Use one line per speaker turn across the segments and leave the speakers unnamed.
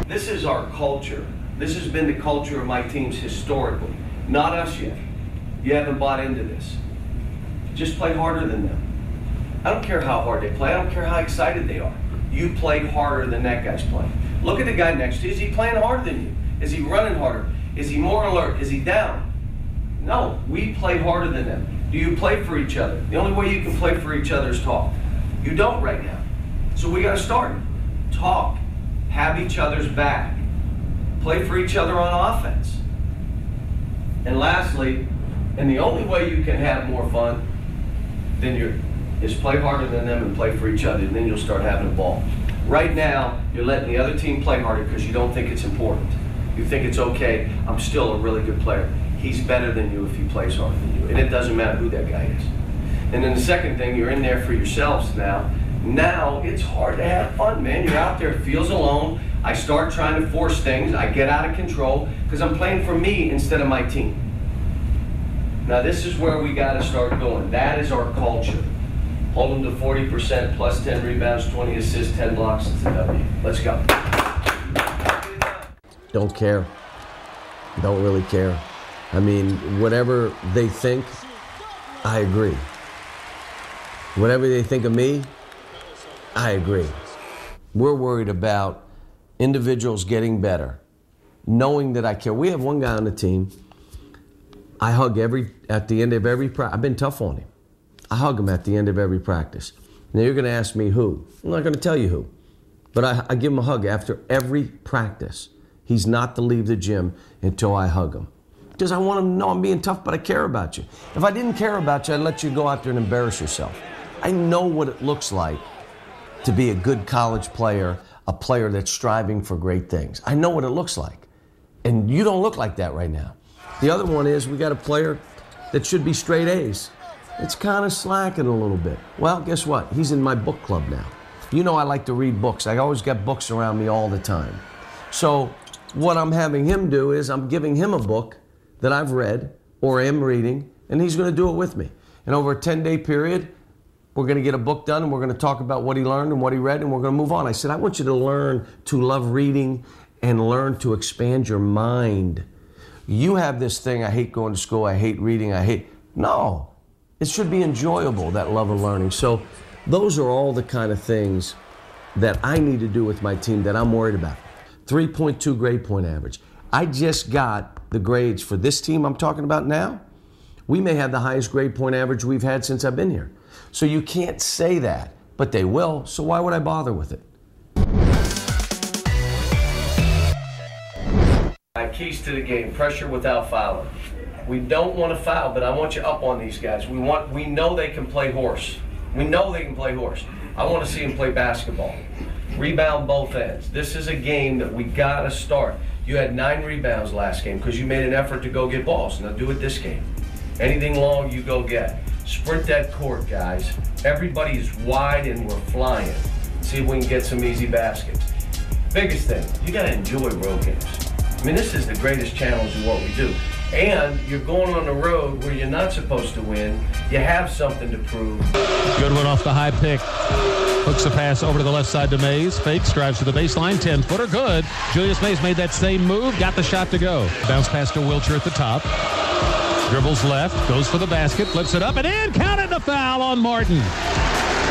This is our culture. This has been the culture of my teams historically. Not us yet. You haven't bought into this. Just play harder than them. I don't care how hard they play. I don't care how excited they are. You play harder than that guy's playing. Look at the guy next to you. Is he playing harder than you? Is he running harder? Is he more alert? Is he down? No, we play harder than them. Do you play for each other? The only way you can play for each other is talk. You don't right now. So we got to start. Talk. Have each other's back. Play for each other on offense. And lastly, and the only way you can have more fun is play harder than them and play for each other, and then you'll start having a ball. Right now, you're letting the other team play harder because you don't think it's important. You think it's okay, I'm still a really good player. He's better than you if he plays harder than you, and it doesn't matter who that guy is. And then the second thing, you're in there for yourselves now. Now, it's hard to have fun, man. You're out there, it feels alone. I start trying to force things. I get out of control because I'm playing for me instead of my team. Now, this is where we got to start going. That is our culture. Hold them to 40%, plus 10 rebounds, 20 assists, 10 blocks. It's a W. Let's go.
Don't care. Don't really care. I mean, whatever they think, I agree. Whatever they think of me, I agree. We're worried about individuals getting better, knowing that I care. We have one guy on the team I hug at the end of every practice. I've been tough on him. I hug him at the end of every practice. Now you're going to ask me who. I'm not going to tell you who. But I give him a hug after every practice. He's not to leave the gym until I hug him. Because I want him to know I'm being tough, but I care about you. If I didn't care about you, I'd let you go out there and embarrass yourself. I know what it looks like to be a good college player, a player that's striving for great things. I know what it looks like. And you don't look like that right now. The other one is we got a player that should be straight A's. It's kind of slacking a little bit. Well, guess what? He's in my book club now. You know I like to read books. I always got books around me all the time. So what I'm having him do is I'm giving him a book that I've read or am reading, and he's going to do it with me. And over a 10-day period, we're going to get a book done, and we're going to talk about what he learned and what he read, and we're going to move on. I said, I want you to learn to love reading and learn to expand your mind. You have this thing, I hate going to school, I hate reading, No, it should be enjoyable, that love of learning. So those are all the kind of things that I need to do with my team that I'm worried about. 3.2 grade point average. I just got the grades for this team I'm talking about now. We may have the highest grade point average we've had since I've been here. So you can't say that, but they will, so why would I bother with it?
Keys to the game, pressure without fouling. We don't want to foul, but I want you up on these guys. We know they can play horse. We know they can play horse. I want to see them play basketball. Rebound both ends. This is a game that we got to start. You had 9 rebounds last game because you made an effort to go get balls. Now do it this game. Anything long, you go get. Sprint that court, guys. Everybody's wide and we're flying. See if we can get some easy baskets. Biggest thing, you got to enjoy road games. I mean, this is the greatest challenge in what we do. And you're going on the road where you're not supposed to win. You have something to prove.
Good one off the high pick. Hooks a pass over to the left side to Mays. Fakes, drives to the baseline, 10-footer, good. Julius Mays made that same move, got the shot to go. Bounce pass to Wilcher at the top. Dribbles left, goes for the basket, flips it up and in. Counted the foul on Martin.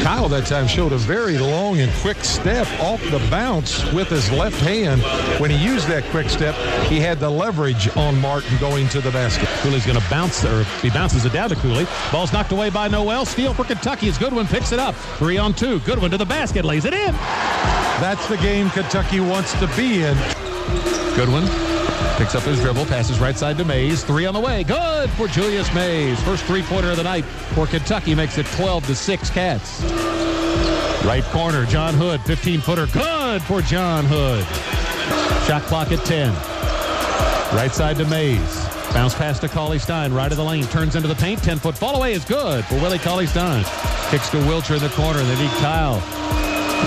Kyle that time showed a very long and quick step off the bounce with his left hand. When he used that quick step, he had the leverage on Martin going to the basket.
Cooley's going to bounce, or he bounces it down to Cooley. Ball's knocked away by Noel. Steal for Kentucky as Goodwin picks it up. 3-on-2. Goodwin to the basket, lays it in.
That's the game Kentucky wants to be in.
Goodwin picks up his dribble, passes right side to Mays. 3 on the way. Good for Julius Mays. First three-pointer of the night for Kentucky, makes it 12-6 Cats. Right corner, John Hood, 15-footer. Good for John Hood. Shot clock at 10. Right side to Mays. Bounce pass to Cauley-Stein, right of the lane. Turns into the paint. 10-foot fall away is good for Willie Cauley-Stein. Kicks to Wilcher in the corner. They need Kyle.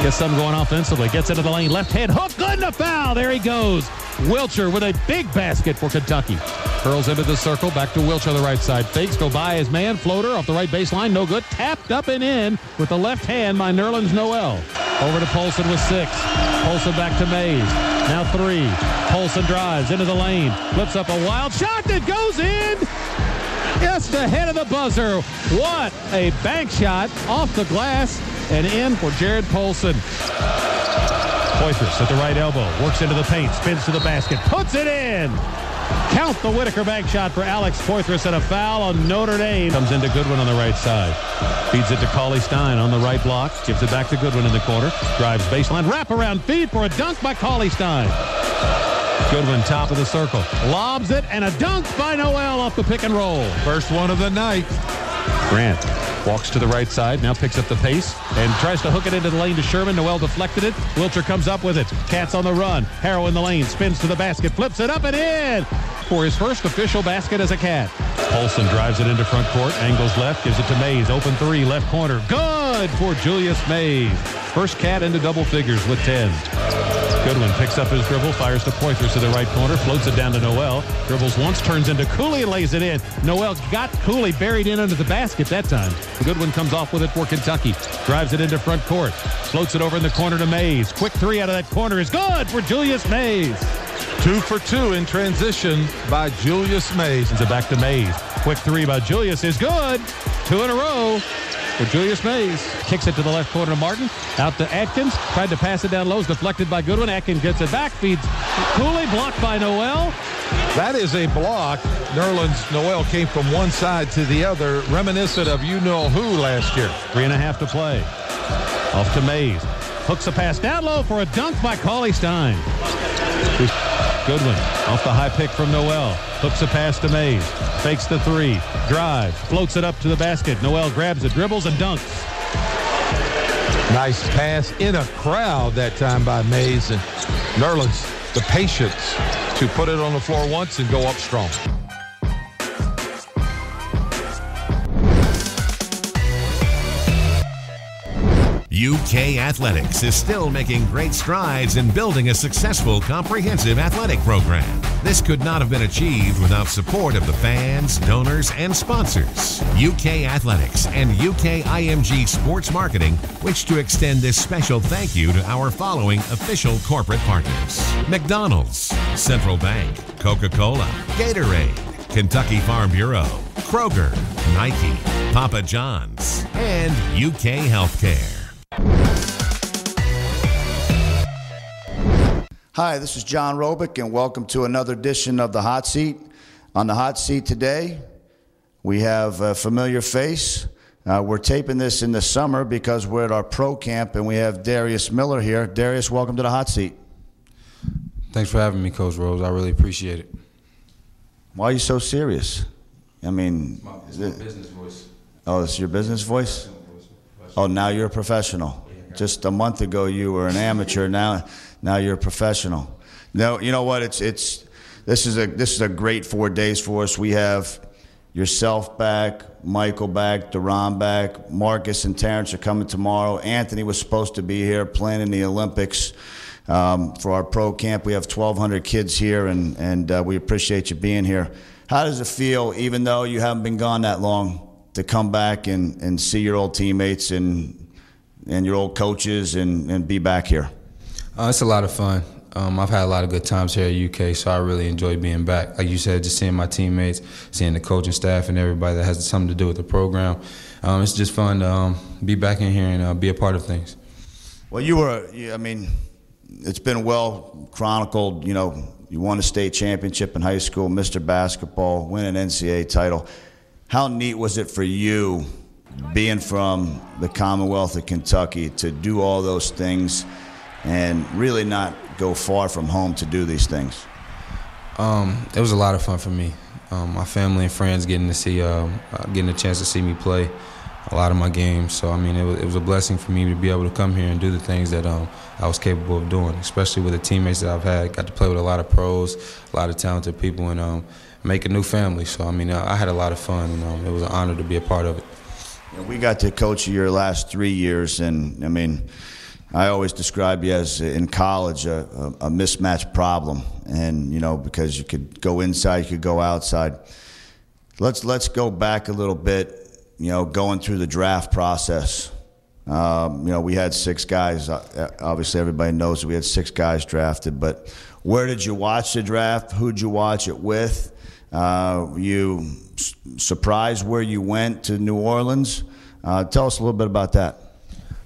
Gets something going offensively. Gets into the lane. Left hand hook. Good, and a foul. There he goes. Wilcher with a big basket for Kentucky. Curls into the circle. Back to Wilcher on the right side. Fakes, go by his man. Floater off the right baseline. No good. Tapped up and in with the left hand by Nerlens Noel. Over to Polson with 6. Polson back to Mays. Now 3. Polson drives into the lane. Flips up a wild shot that goes in. Just ahead of the buzzer. What a bank shot off the glass and in for Jared Polson. Poitras at the right elbow. Works into the paint. Spins to the basket. Puts it in. Count the Whitaker bank shot for Alex Poitras, and a foul on Notre Dame. Comes into Goodwin on the right side. Feeds it to Cauley-Stein on the right block. Gives it back to Goodwin in the corner. Drives baseline. Wraparound feed for a dunk by Cauley-Stein. Goodwin top of the circle. Lobs it, and a dunk by Noel off the pick and roll.
First one of the night.
Grant walks to the right side, now picks up the pace and tries to hook it into the lane to Sherman. Noel deflected it. Wilcher comes up with it. Cats on the run. Harrow in the lane. Spins to the basket. Flips it up and in for his first official basket as a Cat. Polson drives it into front court. Angles left. Gives it to Mays. Open 3. Left corner. Good for Julius Mays. First Cat into double figures with 10. Goodwin picks up his dribble, fires to Poitras to the right corner, floats it down to Noel. Dribbles once, turns into Cooley, lays it in. Noel got Cooley buried in under the basket that time. Goodwin comes off with it for Kentucky. Drives it into front court. Floats it over in the corner to Mays. Quick 3 out of that corner is good for Julius Mays.
2 for 2 in transition by Julius Mays.
Sends it back to Mays. Quick 3 by Julius is good. 2 in a row for Julius Mays. Kicks it to the left corner to Martin. Out to Atkins. Tried to pass it down low. It's deflected by Goodwin. Atkins gets it back. Feeds Cooley. Blocked by Noel.
That is a block. Nerlens Noel came from one side to the other, reminiscent of you-know-who last year.
3.5 to play. Off to Mays. Hooks a pass down low for a dunk by Cauley-Stein. Goodwin off the high pick from Noel. Hooks a pass to Mays. Fakes the 3. Drives. Floats it up to the basket. Noel grabs it, dribbles, and dunks.
Nice pass in a crowd that time by Mays. And Nerlens, the patience to put it on the floor once and go up strong.
UK Athletics is still making great strides in building a successful, comprehensive athletic program. This could not have been achieved without support of the fans, donors, and sponsors. UK Athletics and UK IMG Sports Marketing wish to extend this special thank you to our following official corporate partners: McDonald's, Central Bank, Coca-Cola, Gatorade, Kentucky Farm Bureau, Kroger, Nike, Papa John's, and UK Healthcare.
Hi, this is John Robick, and welcome to another edition of The Hot Seat. On The Hot Seat today, we have a familiar face. We're taping this in the summer because we're at our pro camp, and we have Darius Miller here. Darius, welcome to The Hot Seat.
Thanks for having me, Coach Rose. I really appreciate it.
Why are you so serious? I mean...
It's my business voice.
Oh, it's your business voice? Oh, now you're a professional. Just a month ago, you were an amateur. Now you're a professional. No, you know what? This is a great 4 days for us. We have yourself back, Michael back, Duran back, Marcus and Terrence are coming tomorrow. Anthony was supposed to be here playing in the Olympics for our pro camp. We have 1,200 kids here, and we appreciate you being here. How does it feel, even though you haven't been gone that long, to come back and see your old teammates and your old coaches and be back here?
It's a lot of fun. I've had a lot of good times here at UK, so I really enjoy being back. Like you said, just seeing my teammates, seeing the coaching staff and everybody that has something to do with the program. It's just fun to be back in here and be a part of things.
Well, it's been well chronicled. You know, you won a state championship in high school, Mr. Basketball, win an NCAA title. How neat was it for you, being from the Commonwealth of Kentucky, to do all those things and really not go far from home to do these things?
It was a lot of fun for me. My family and friends getting a chance to see me play a lot of my games. So, I mean, it was a blessing for me to be able to come here and do the things that I was capable of doing, especially with the teammates that I've had. Got to play with a lot of pros, a lot of talented people, and make a new family. So, I mean, I had a lot of fun, and it was an honor to be a part of it.
We got to coach you your last 3 years, and, I mean, I always describe you as, in college, a mismatch problem, and, you know, because you could go inside, you could go outside. Let's go back a little bit, you know, going through the draft process. We had 6 guys. Obviously, everybody knows that we had 6 guys drafted. But where did you watch the draft? Who'd you watch it with? Were you surprised where you went to New Orleans? Tell us a little bit about that.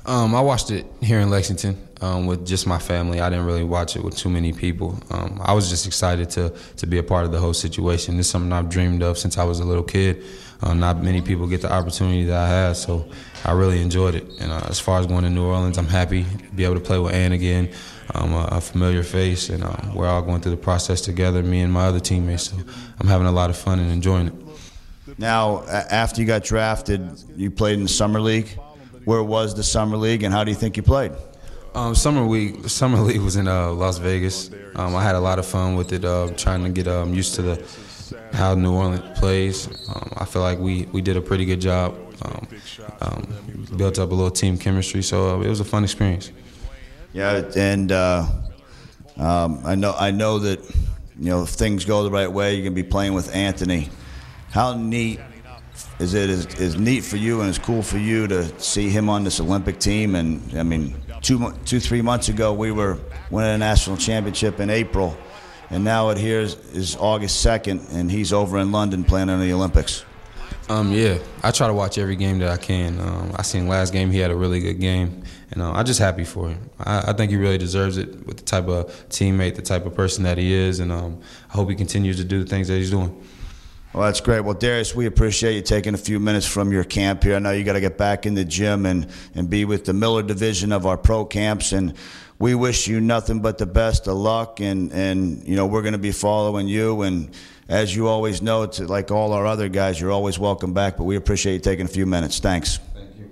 I watched it here in Lexington with just my family. I didn't really watch it with too many people. I was just excited to be a part of the whole situation. This is something I've dreamed of since I was a little kid. Not many people get the opportunity that I had, so I really enjoyed it. And as far as going to New Orleans, I'm happy to be able to play with Ann again, a familiar face, and we're all going through the process together, me and my other teammates. So I'm having a lot of fun and enjoying it.
Now, after you got drafted, you played in the Summer League. Where was the Summer League, and how do you think you played?
Summer League was in Las Vegas. I had a lot of fun with it, trying to get used to how New Orleans plays. I feel like we did a pretty good job. Built up a little team chemistry, so it was a fun experience.
Yeah, and I know that if things go the right way, you're gonna be playing with Anthony. How neat is it? Is neat for you and it's cool for you to see him on this Olympic team? And I mean, 3 months ago we were winning a national championship in April, and now it here is August 2nd, and he's over in London playing in the Olympics.
Yeah, I try to watch every game that I can. I seen last game, he had a really good game, and I'm just happy for him. I think he really deserves it with the type of teammate, the type of person that he is, and I hope he continues to do the things that he's doing.
Well, that's great. Well, Darius, we appreciate you taking a few minutes from your camp here. I know you got to get back in the gym and be with the Miller division of our pro camps, and we wish you nothing but the best of luck, and we're going to be following you, and as you always know, it's like all our other guys, you're always welcome back, but we appreciate you taking a few minutes. Thanks.
Thank you.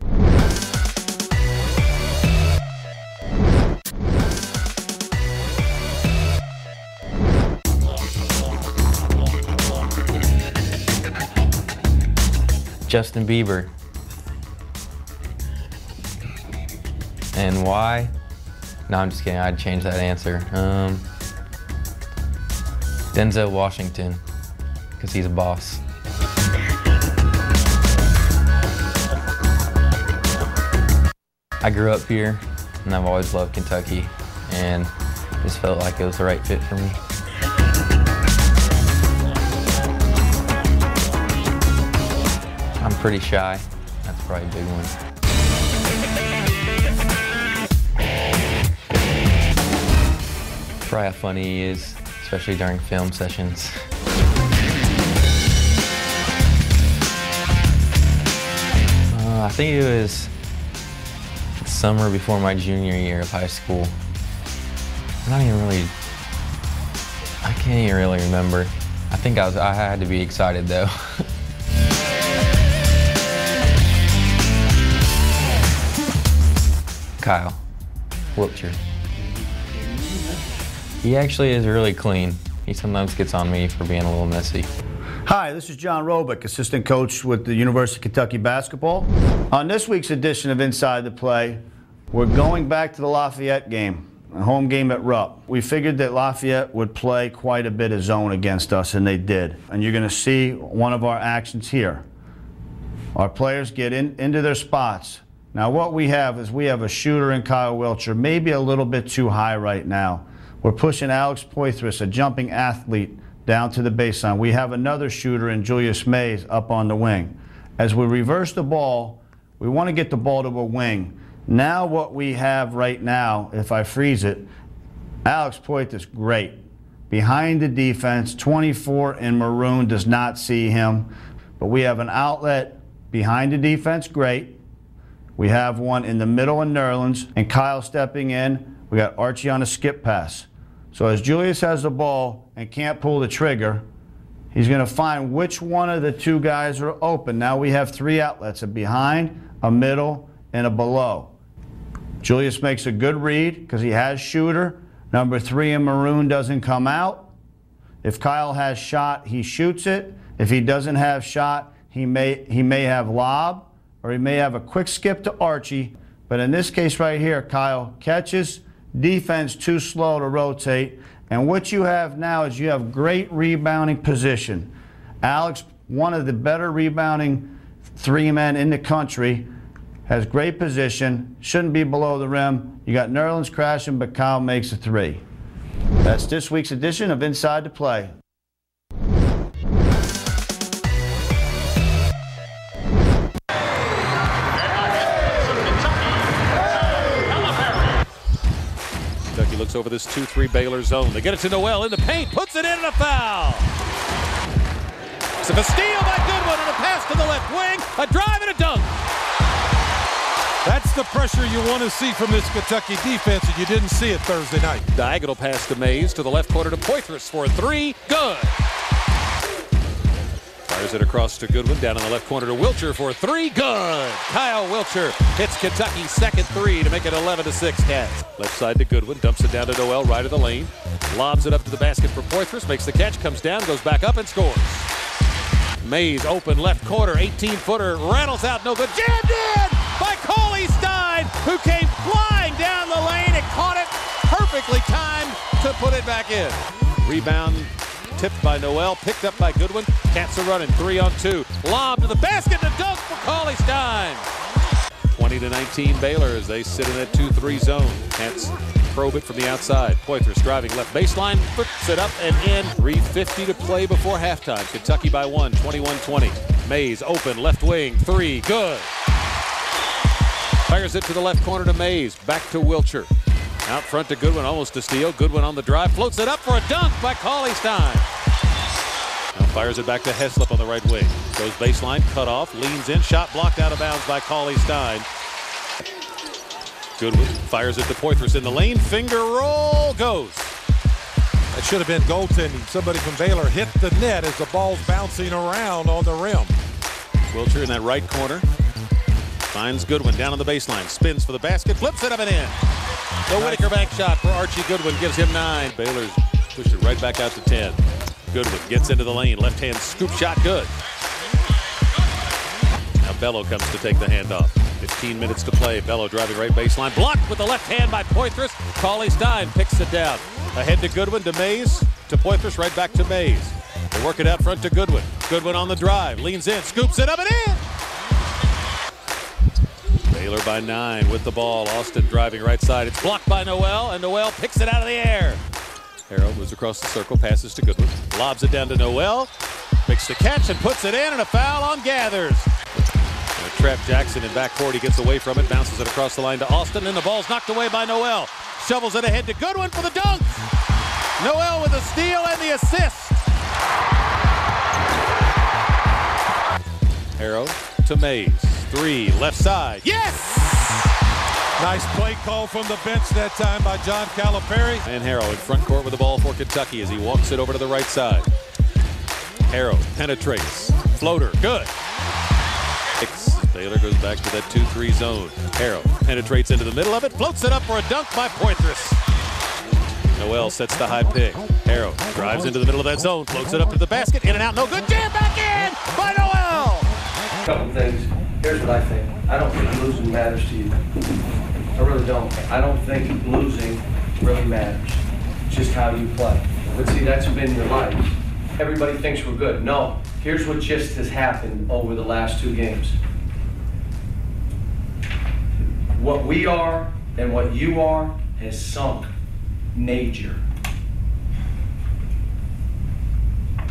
Justin Bieber. And why? No, I'm just kidding. I'd change that answer. Denzel Washington, because he's a boss. I grew up here, and I've always loved Kentucky, and just felt like it was the right fit for me. I'm pretty shy. That's probably a big one. Probably how funny he is, especially during film sessions. I think it was the summer before my junior year of high school. I can't even really remember. I think I had to be excited though. Kyle, Wiltshire. He actually is really clean. He sometimes gets on me for being a little messy.
Hi, this is John Robick, assistant coach with the University of Kentucky basketball. On this week's edition of Inside the Play, we're going back to the Lafayette game, a home game at Rupp. We figured that Lafayette would play quite a bit of zone against us, and they did. And you're going to see one of our actions here. Our players get into their spots. Now what we have is we have a shooter in Kyle Wiltshire, maybe a little bit too high right now. We're pushing Alex Poitras, a jumping athlete, down to the baseline. We have another shooter in Julius Mays up on the wing. As we reverse the ball, we want to get the ball to a wing. Now what we have right now, if I freeze it, Alex Poitras, great. Behind the defense, 24 in maroon, does not see him. But we have an outlet behind the defense, great. We have one in the middle in Nerlens, and Kyle stepping in. We got Archie on a skip pass. So as Julius has the ball and can't pull the trigger, he's going to find which one of the two guys are open. Now we have three outlets, a behind, a middle, and a below. Julius makes a good read because he has shooter. Number 3 in maroon doesn't come out. If Kyle has shot, he shoots it. If he doesn't have shot, he may have lob, or he may have a quick skip to Archie. But in this case right here, Kyle catches, defense too slow to rotate. And what you have now is you have great rebounding position. Alex, one of the better rebounding 3 men in the country, has great position, shouldn't be below the rim. You got Nerlens crashing, but Kyle makes a three. That's this week's edition of Inside the Play.
Kentucky looks over this 2-3 Baylor zone. They get it to Noel in the paint, puts it in, and a foul. It's a steal by Goodwin and a pass to the left wing, a drive and a dunk.
That's the pressure you want to see from this Kentucky defense, and you didn't see it Thursday night.
Diagonal pass to Mays, to the left corner to Poitras for a three. Good. Fires it across to Goodwin, down in the left corner to Wilcher for a three. Good. Kyle Wilcher hits Kentucky's second three to make it 11-6 Cats. Left side to Goodwin, dumps it down to Noel, right of the lane. Lobs it up to the basket for Poitras, makes the catch, comes down, goes back up and scores. Mays open left corner, 18-footer, rattles out, no good. Jammed in by Coley Stein, who came flying down the lane and caught it perfectly timed to put it back in. Rebound tipped by Noel, picked up by Goodwin. Cats are running 3-on-2. Lob to the basket and a dunk for Coley Stein. 20-19 Baylor as they sit in that 2-3 zone. Cats probe it from the outside. Poitras driving left baseline, puts it up and in. 3:50 to play before halftime. Kentucky by 1, 21-20. Mays open, left wing, three, good. Fires it to the left corner to Mays, back to Wilcher. Out front to Goodwin, almost a steal. Goodwin on the drive, floats it up for a dunk by Coley Stein. Now fires it back to Heslop on the right wing. Goes baseline, cut off, leans in, shot blocked out of bounds by Coley Stein. Goodwin fires it to Poitras in the lane, finger roll, goes.
That should have been goaltending. Somebody from Baylor hit the net as the ball's bouncing around on the rim.
Wilcher in that right corner. Finds Goodwin down on the baseline, spins for the basket, flips it up and in. The Whitaker bank shot for Archie Goodwin gives him 9. Baylor's pushed it right back out to 10. Goodwin gets into the lane, left hand scoop shot, good. Now Bello comes to take the handoff. 15 minutes to play. Bello driving right baseline, blocked with the left hand by Poitras. Coley Stein picks it down. Ahead to Goodwin, to Mays, to Poitras, right back to Mays. They work it out front to Goodwin. Goodwin on the drive, leans in, scoops it up and in. Baylor by 9 with the ball. Austin driving right side. It's blocked by Noel, and Noel picks it out of the air. Harrell moves across the circle, passes to Goodwin, lobs it down to Noel, makes the catch and puts it in, and a foul on Gathers. And trap Jackson in backcourt. He gets away from it, bounces it across the line to Austin, and the ball's knocked away by Noel. Shovels it ahead to Goodwin for the dunk. Noel with the steal and the assist. Harrow to Mays. Three, left side. Yes!
Nice play call from the bench that time by John Calipari.
And Harrow in front court with the ball for Kentucky as he walks it over to the right side. Harrow penetrates. Floater, good. Baylor goes back to that 2-3 zone. Harrow penetrates into the middle of it, floats it up for a dunk by Poitras. Noel sets the high pick. Harrow drives into the middle of that zone, floats it up to the basket, in and out, no good. Jam back in by Noel!
A couple things. Here's what I think. I don't think losing matters to you. I really don't. I don't think losing really matters. It's just how you play. But see, that's been your life. Everybody thinks we're good. No. Here's what just has happened over the last 2 games. What we are and what you are has sunk major.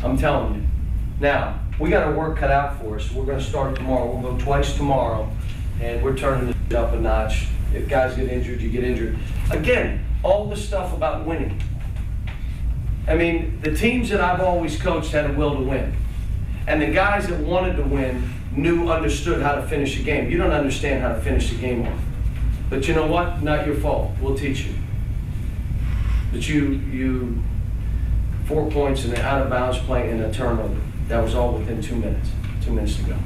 I'm telling you. Now, we got our work cut out for us. We're going to start tomorrow. We'll go twice tomorrow, and we're turning it up a notch. If guys get injured, you get injured. Again, all the stuff about winning. I mean, the teams that I've always coached had a will to win. And the guys that wanted to win understood how to finish a game. You don't understand how to finish a game off. But you know what? Not your fault. We'll teach you. But you 4 points in an out of bounds play and a turnover. That was all within 2 minutes. 2 minutes to go.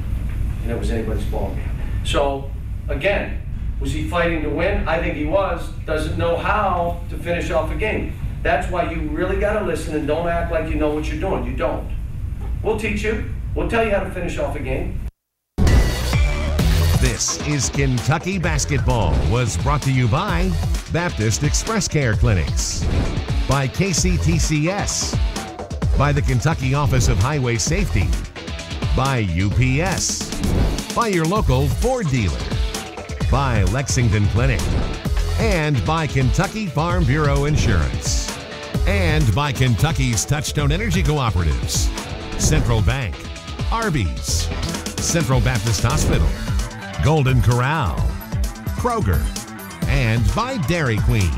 And it was anybody's ball game. So, again, was he fighting to win? I think he was. Doesn't know how to finish off a game. That's why you really got to listen and don't act like you know what you're doing. You don't. We'll teach you. We'll tell you how to finish off a game.
This is Kentucky Basketball was brought to you by Baptist Express Care Clinics, by KCTCS, by the Kentucky Office of Highway Safety, by UPS, by your local Ford dealer, by Lexington Clinic, and by Kentucky Farm Bureau Insurance, and by Kentucky's Touchstone Energy Cooperatives, Central Bank, Arby's, Central Baptist Hospital, Golden Corral, Kroger, and by Dairy Queen.